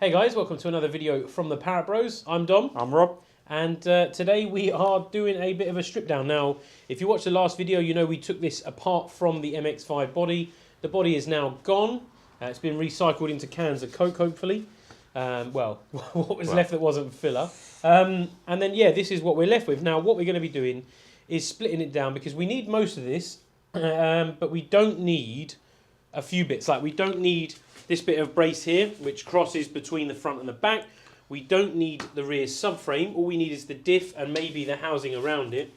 Hey guys, welcome to another video from the Parrott Bros. I'm Dom. I'm Rob. And today we are doing a bit of a strip down. Now, if you watched the last video, you know we took this apart from the MX-5 body. The body is now gone. It's been recycled into cans of Coke, hopefully. Well, what was left that wasn't filler. And then, yeah, this is what we're left with. Now, what we're going to be doing is splitting it down because we need most of this, but we don't need a few bits. Like, we don't need this bit of brace here, which crosses between the front and the back. We don't need the rear subframe. All we need is the diff and maybe the housing around it.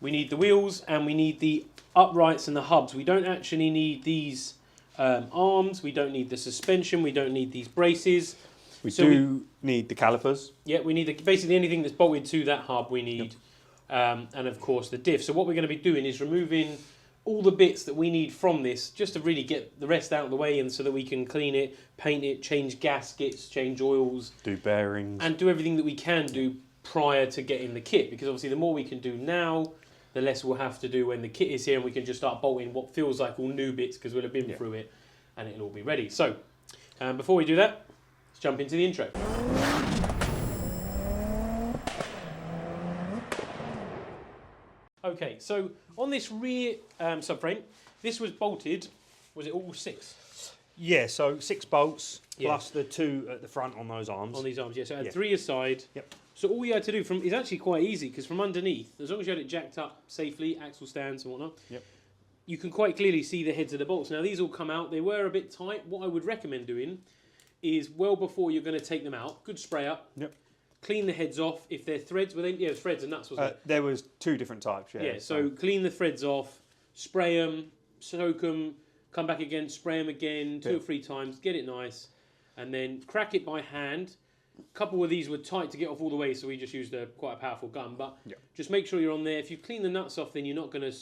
We need the wheels and we need the uprights and the hubs. We don't actually need these arms. We don't need the suspension. We don't need these braces. We need the calipers. Yeah, we need basically anything that's bolted to that hub we need. Yep. And of course the diff. So what we're going to be doing is removing all the bits that we need from this just to really get the rest out of the way and so that we can clean it, paint it, change gaskets, change oils. Do bearings. And do everything that we can do prior to getting the kit. Because obviously the more we can do now, the less we'll have to do when the kit is here and we can just start bolting what feels like all new bits because we'll have been through it and it'll all be ready. So, before we do that, let's jump into the intro. Okay, so on this rear subframe, this was bolted, was it all 6? Yeah, so 6 bolts plus the 2 at the front on those arms. On these arms, yeah, so I had 3 aside. Yep. So all we had to do is actually quite easy because from underneath, as long as you had it jacked up safely, axle stands and whatnot, you can quite clearly see the heads of the bolts. Now these all come out, they were a bit tight. What I would recommend doing is well before you're going to take them out, good spray up. Yep. Clean the heads off. If they're threads, threads and nuts, wasn't it? There was 2 different types, yeah. So clean the threads off, spray them, soak them, come back again, spray them again 2 or 3 times, get it nice, and then crack it by hand. A couple of these were tight to get off all the way, so we just used quite a powerful gun. But just make sure you're on there. If you clean the nuts off, then you're not going to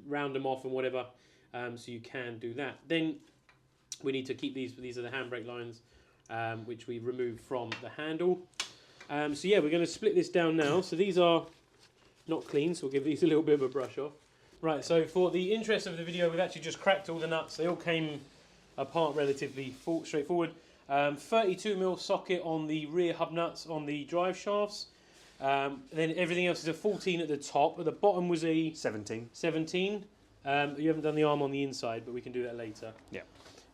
round them off and whatever, so you can do that. Then we need to keep these are the handbrake lines, which we removed from the handle. So yeah, we're going to split this down now. So these are not clean, so we'll give these a little bit of a brush off. Right, so for the interest of the video, we've actually just cracked all the nuts. They all came apart relatively straightforward. 32mm socket on the rear hub nuts on the drive shafts. Then everything else is a 14 at the top. At the bottom was a 17. 17. You haven't done the arm on the inside, but we can do that later. Yeah.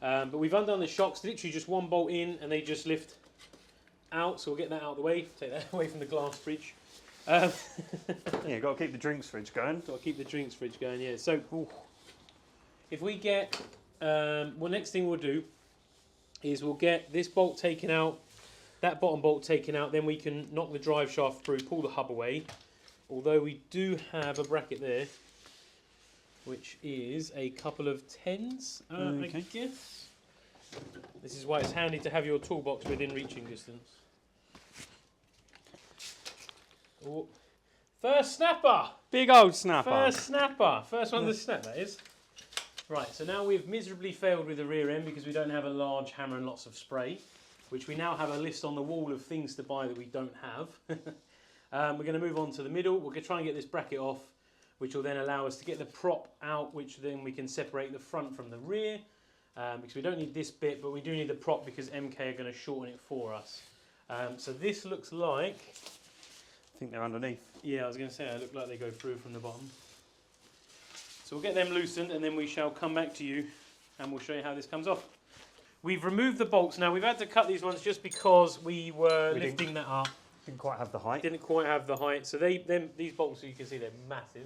But we've undone the shocks. Literally just one bolt in, and they just lift out, so we'll get that out of the way. Take that away from the glass fridge. Yeah, got to keep the drinks fridge going. Got to keep the drinks fridge going, yeah. So, if we get, next thing we'll do is we'll get this bolt taken out, that bottom bolt taken out, then we can knock the drive shaft through, pull the hub away. Although we do have a bracket there, which is a couple of 10s, I guess. This is why it's handy to have your toolbox within reaching distance. Ooh. First snapper! Big old snapper. First snapper. First one to snap, that is. Right, so now we've miserably failed with the rear end because we don't have a large hammer and lots of spray, which we now have a list on the wall of things to buy that we don't have. We're going to move on to the middle. We're going to try and get this bracket off, which will then allow us to get the prop out, which then we can separate the front from the rear. Because we don't need this bit, but we do need the prop because MK are going to shorten it for us. So this looks like... I think they're underneath. Yeah, I was going to say, they look like they go through from the bottom. So we'll get them loosened and then we shall come back to you and we'll show you how this comes off. We've removed the bolts. Now we've had to cut these ones just because we were lifting that up. Didn't quite have the height. Didn't quite have the height. So these bolts, you can see they're massive.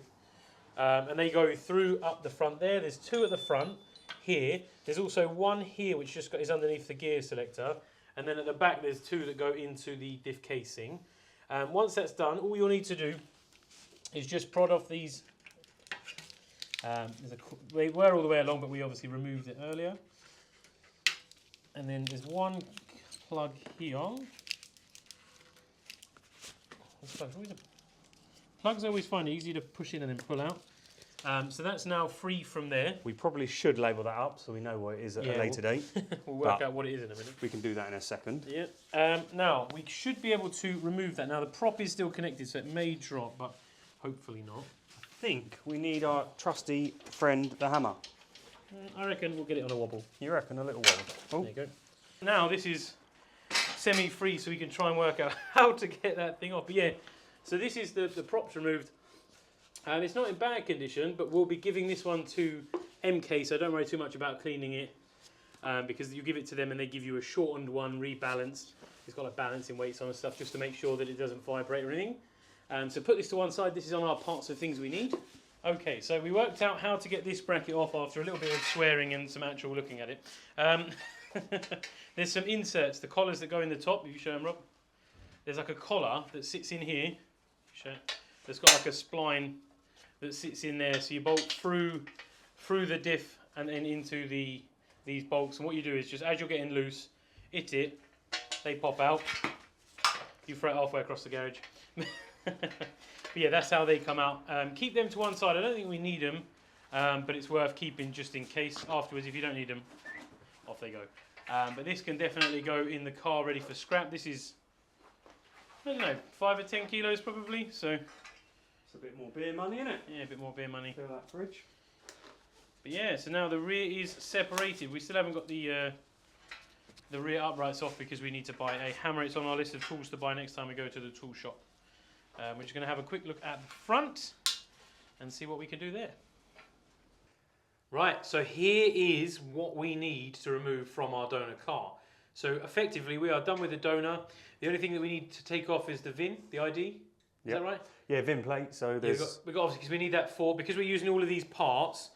And they go through up the front there. There's 2 at the front. Here, there's also one here which just is underneath the gear selector, and then at the back there's 2 that go into the diff casing. Once that's done, all you'll need to do is just prod off these. They were all the way along, but we obviously removed it earlier. And then there's one plug here. Plugs are always fine, easy to push in and then pull out. So that's now free from there. We probably should label that up so we know what it is at a later date. We'll work out what it is in a minute. We can do that in a second. Yeah. Now, we should be able to remove that. Now, the prop is still connected, so it may drop, but hopefully not. I think we need our trusty friend, the hammer. I reckon we'll get it on a wobble. You reckon? A little wobble. There you go. Now, this is semi-free so we can try and work out how to get that thing off. But yeah, so this is the props removed. And it's not in bad condition, but we'll be giving this one to MK, so don't worry too much about cleaning it. Because you give it to them and they give you a shortened one, rebalanced. It's got like balancing weights on and stuff just to make sure that it doesn't vibrate or anything. So put this to one side. This is on our parts of things we need. Okay, so we worked out how to get this bracket off after a little bit of swearing and some actual looking at it. There's some inserts, the collars that go in the top. If you show them, Rob. There's like a collar that sits in here. That's got like a spline that sits in there. So you bolt through the diff and then into these bolts. And what you do is just as you're getting loose, hit it. They pop out. You throw it halfway across the garage. But yeah, that's how they come out. Keep them to one side. I don't think we need them, but it's worth keeping just in case. Afterwards, if you don't need them, off they go. But this can definitely go in the car ready for scrap. This is, I don't know, 5 or 10 kilos probably. So it's a bit more beer money, isn't it? Yeah, a bit more beer money. Fill that fridge. But yeah, so now the rear is separated. We still haven't got the rear uprights off because we need to buy a hammer. It's on our list of tools to buy next time we go to the tool shop. We're just going to have a quick look at the front and see what we can do there. Right, so here is what we need to remove from our donor car. So effectively we are done with the donor. The only thing that we need to take off is the VIN, the ID. Is that right? Yeah, VIN plate. So there's... Yeah, we've got obviously, because we need that because we're using all of these parts.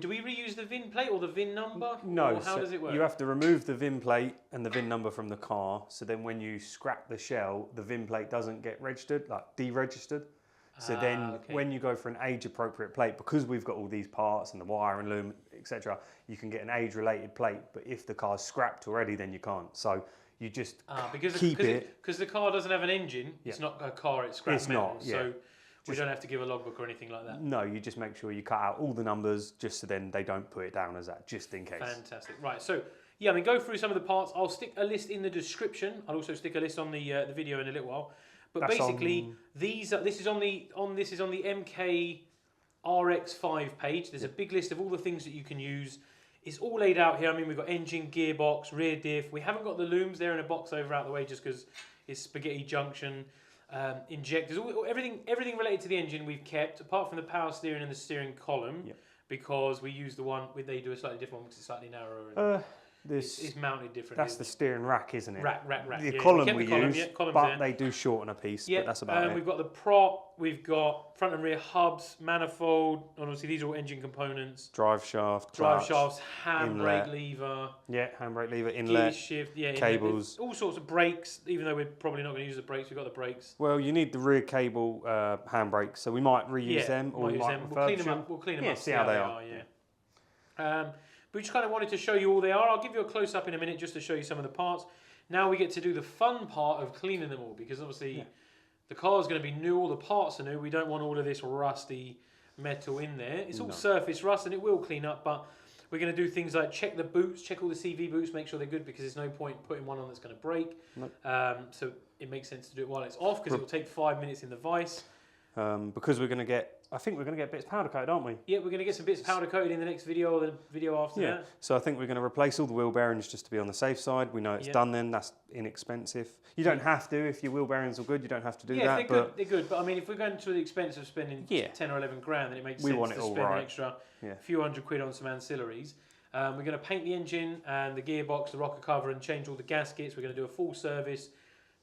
Do we reuse the VIN plate or the VIN number? No. Or how does it work? You have to remove the VIN plate and the VIN number from the car. So then when you scrap the shell, the VIN plate doesn't get registered, like deregistered. So then when you go for an age-appropriate plate, because we've got all these parts and the wire and loom, etc., you can get an age-related plate. But if the car's scrapped already, then you can't. So you just keep it. Because the car doesn't have an engine. Yeah. It's not a car, it's scrap metal. Not, yeah. So we don't have to give a logbook or anything like that. No, you just make sure you cut out all the numbers just so then they don't put it down as that, just in case. Fantastic. Right, so yeah, I mean, go through some of the parts. I'll stick a list in the description. I'll also stick a list on the video in a little while. But that's basically, this is on the MK RX5 page. There's a big list of all the things that you can use. It's all laid out here. I mean, we've got engine, gearbox, rear diff. We haven't got the looms. They're in a box over out the way just because it's spaghetti junction. Injectors, everything related to the engine we've kept, apart from the power steering and the steering column, because we use the one they do a slightly different one because it's slightly narrower. And it's mounted differently. That's the steering rack, isn't it? Rack. The column we use, but they do shorten a piece. But that's about it. We've got the prop, we've got front and rear hubs, manifold. Obviously, these are all engine components. Drive shaft, shafts, handbrake lever. Yeah, handbrake lever, inlet, gear shift, cables, all sorts of brakes. Even though we're probably not going to use the brakes, we've got the brakes. Well, you need the rear cable handbrakes, so we might reuse them, or we might refurbish them. We'll clean them up. See how they are. But we just kind of wanted to show you all they are. I'll give you a close-up in a minute just to show you some of the parts. Now we get to do the fun part of cleaning them all, because obviously the car's going to be new, all the parts are new. We don't want all of this rusty metal in there. It's all surface rust and it will clean up, but we're going to do things like check the boots, check all the CV boots, make sure they're good, because there's no point putting one on that's going to break. Nope. So it makes sense to do it while it's off, because it will take 5 minutes in the vise. Because we're going to get, I think we're going to get bits powder coated, aren't we? Yeah, we're going to get some bits powder coated in the next video or the video after that. So I think we're going to replace all the wheel bearings just to be on the safe side. We know it's done then, that's inexpensive. You don't have to, if your wheel bearings are good, you don't have to do that. Yeah, they're good. But I mean, if we're going to the expense of spending 10 or 11 grand, then it makes sense to spend an extra few £100 on some ancillaries. We're going to paint the engine and the gearbox, the rocker cover, and change all the gaskets. We're going to do a full service.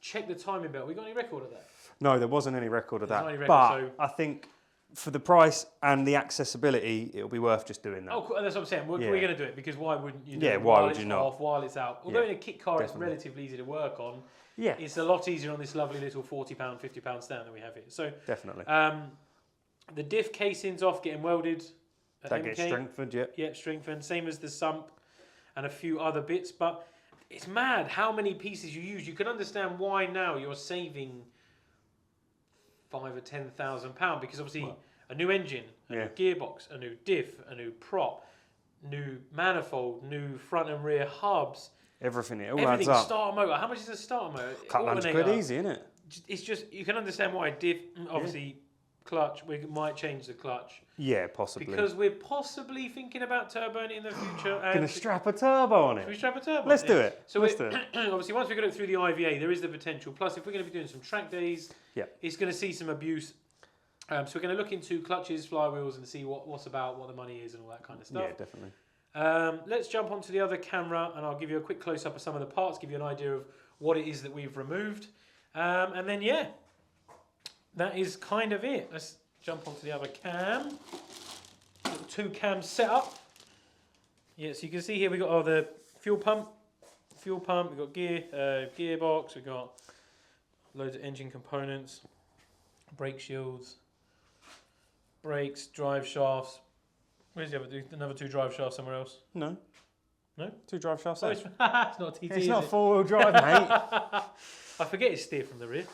Check the timing belt. We got any record of that? No, there wasn't any record of that. But I think for the price and the accessibility, it'll be worth just doing that. Oh, cool. That's what I'm saying. We're going to do it, because why wouldn't you do it? Why would you not? Off, while it's out. Although in a kit car, it's relatively easy to work on. Yeah. It's a lot easier on this lovely little £40, £50 stand that we have here. So definitely. The diff casing's off, getting welded. That gets strengthened, Yeah, strengthened. Same as the sump and a few other bits. But it's mad how many pieces you use. You can understand why now you're saving £5,000 or £10,000, because obviously a new engine, a new gearbox, a new diff, a new prop, new manifold, new front and rear hubs. Everything adds up. Starter motor. How much is a starter motor? £200 easy, isn't it? It's just, you can understand why a diff, obviously clutch. We might change the clutch. Yeah, possibly. Because we're possibly thinking about turboing it in the future. Gonna strap a turbo on it. Should we strap a turbo? Let's do it. So Let's do it. obviously, once we get it through the IVA, there is the potential. Plus, if we're going to be doing some track days, it's going to see some abuse. So we're going to look into clutches, flywheels, and see what's about, what the money is, and all that kind of stuff. Yeah, definitely. Let's jump onto the other camera, and I'll give you a quick close-up of some of the parts, give you an idea of what it is that we've removed. And then, yeah, that is kind of it. Let's jump onto the other cam. Little 2-cam setup. Yeah, so you can see here we've got the fuel pump, we've got gearbox, we've got loads of engine components, brake shields, brakes, drive shafts. Where's the other? Another 2 drive shafts somewhere else? No. No? 2 drive shafts. Oh, it's not a TT. It's not 4-wheel drive, mate. I forget it's steer from the rear.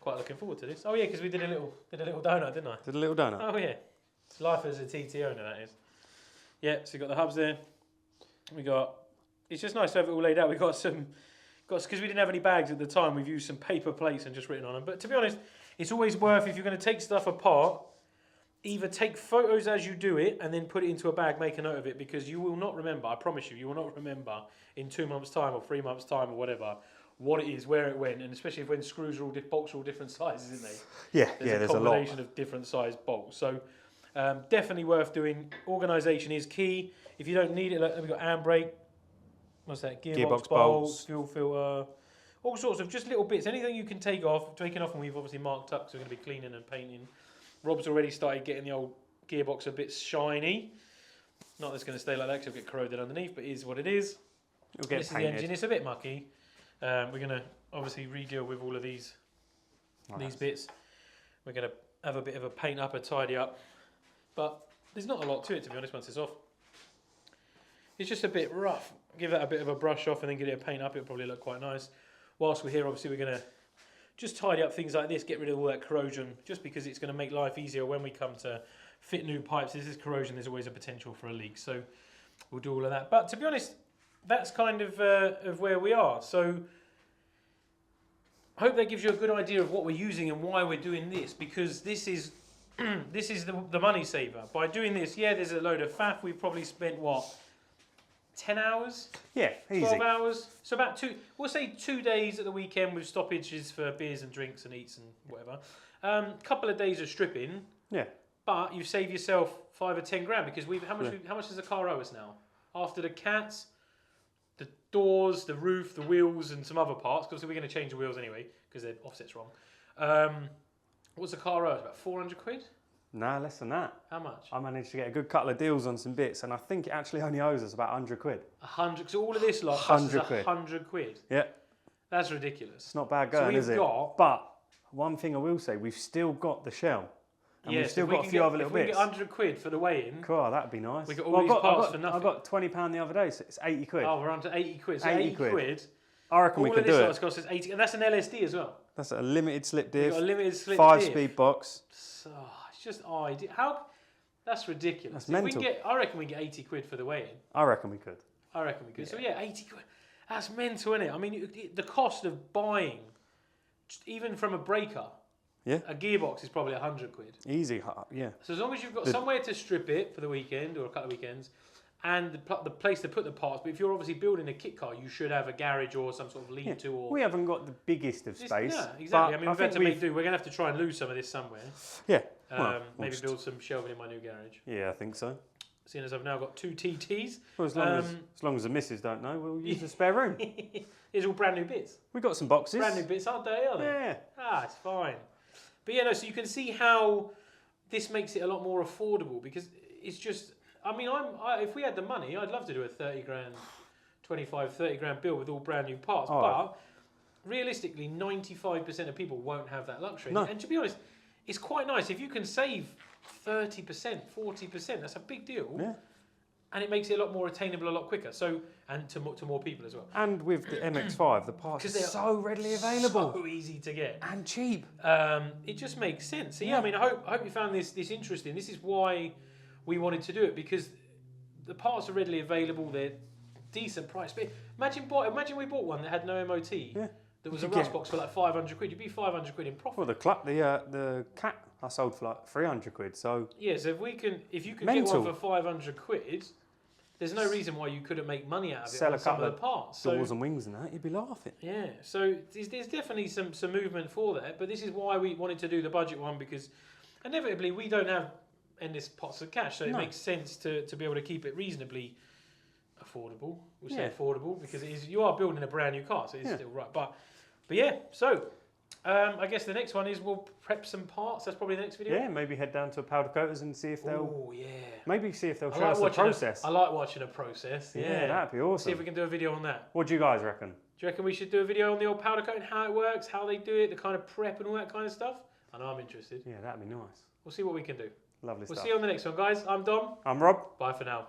Quite looking forward to this. Oh yeah, because we did a little donut, didn't I? Did a little donut. Oh yeah. It's life as a TT owner, that is. Yeah, so we got the hubs there. It's just nice to have it all laid out. We got because we didn't have any bags at the time, we've used some paper plates and just written on them. But to be honest, it's always worth, if you're going to take stuff apart, either take photos as you do it and then put it into a bag, make a note of it, because you will not remember, I promise you will not remember in 2 months' time or 3 months' time or whatever, what it is, where it went, and especially when screws are all, bolts are all different sizes, isn't they? Yeah, there's a combination of different size bolts. So definitely worth doing. Organisation is key. If you don't need it, we've got handbrake, what's that? Gearbox bolts, fuel filter, all sorts of just little bits. Anything you can take off, and we've obviously marked up because we're going to be cleaning and painting. Rob's already started getting the old gearbox a bit shiny. Not that it's going to stay like that because it'll get corroded underneath, but it is what it is. It'll get this painted. is the engine. It's a bit mucky. We're going to obviously re-deal with all of these bits. We're going to have a bit of a paint up, a tidy up. But there's not a lot to it, to be honest, once it's off. It's just a bit rough. Give that a bit of a brush off and then get it a paint up. It'll probably look quite nice. Whilst we're here, obviously, we're going to just tidy up things like this, get rid of all that corrosion, just because it's going to make life easier when we come to fit new pipes. If there's corrosion, there's always a potential for a leak. So we'll do all of that. But to be honest, that's kind of where we are. So I hope that gives you a good idea of what we're using and why we're doing this, because this is this is the money saver. By doing this, yeah, there's a load of faff. We've probably spent, what, 10 hours? Yeah, easy. 12 hours? So about we'll say 2 days at the weekend with stoppages for beers and drinks and eats and whatever. Couple of days of stripping. Yeah. But you save yourself 5 or 10 grand, because how much does the car owe us now? After the cats, the doors, the roof, the wheels, and some other parts, because we're going to change the wheels anyway, because their offset's wrong. What's the car owe us? About 400 quid? Nah, less than that. How much? I managed to get a good couple of deals on some bits, and I think it actually only owes us about 100 quid. 100? So all of this lot costs 100 quid? Yeah. That's ridiculous. It's not bad going, is it? But one thing I will say, we've still got the shell. And we've still got a few other little bits. If we get 100 quid for the weigh-in... Cool, that'd be nice. We got all these parts for nothing. I got £20 the other day, so it's 80 quid. Oh, we're on to 80 quid. So 80 quid. I reckon we could do it. All of this cost us 80, and that's an LSD as well. That's a limited slip diff. Got a limited slip 5-speed box. So, it's just ideal. That's ridiculous. That's mental. I reckon we get 80 quid for the weigh-in. I reckon we could. Yeah. So yeah, 80 quid. That's mental, isn't it? I mean, the cost of buying, even from a breaker, a gearbox is probably 100 quid. Easy, yeah. So as long as you've got somewhere to strip it for the weekend or a couple of weekends, and the place to put the parts, but if you're obviously building a kit car, you should have a garage or some sort of lean-to. Or we haven't got the biggest of space. Yeah, exactly. I mean, we've had to make do. We're going to have to try and lose some of this somewhere. Yeah. Maybe build some shelving in my new garage. Yeah, I think so. Seeing as I've now got 2 TTs. Well, as long as the missus don't know, we'll use the spare room. It's all brand new bits. We've got some boxes. Brand new bits, aren't they? Are they? Yeah. It's fine. But yeah, no, so you can see how this makes it a lot more affordable, because it's just... I mean, if we had the money, I'd love to do a 30 grand, 25, 30 grand bill with all brand new parts. Oh. But realistically, 95% of people won't have that luxury. No. And to be honest, it's quite nice. If you can save 30%, 40%, that's a big deal. Yeah. And it makes it a lot more attainable a lot quicker. So, and to more people as well. And with the MX-5, the parts are so readily available. So easy to get. And cheap. It just makes sense. So yeah, I mean, I hope you found this interesting. This is why we wanted to do it, because the parts are readily available. They're decent price. But imagine we bought one that had no MOT. Yeah. that was a rust box for like 500 quid, you'd be 500 quid in profit. Well, the cat I sold for like 300 quid. So yeah, so if you could get one for 500 quid, there's no reason why you couldn't make money out of it on some of the parts. Doors and wings and that, you'd be laughing. Yeah, so there's definitely some movement for that, but this is why we wanted to do the budget one, because inevitably we don't have endless pots of cash, so it makes sense to be able to keep it reasonably affordable. We say affordable because you are building a brand new car, so it's still right. But yeah, so I guess the next one is we'll prep some parts. That's probably the next video. Yeah, maybe head down to Powder Coaters and see if they'll. Oh yeah. Maybe see if they'll show us the process. I like watching a process. Yeah, that'd be awesome. See if we can do a video on that. What do you guys reckon? Do you reckon we should do a video on the old powder coating, how it works, how they do it, the kind of prep and all that kind of stuff? I know I'm interested. Yeah, that'd be nice. We'll see what we can do. Lovely stuff. We'll see you on the next one, guys. I'm Dom. I'm Rob. Bye for now.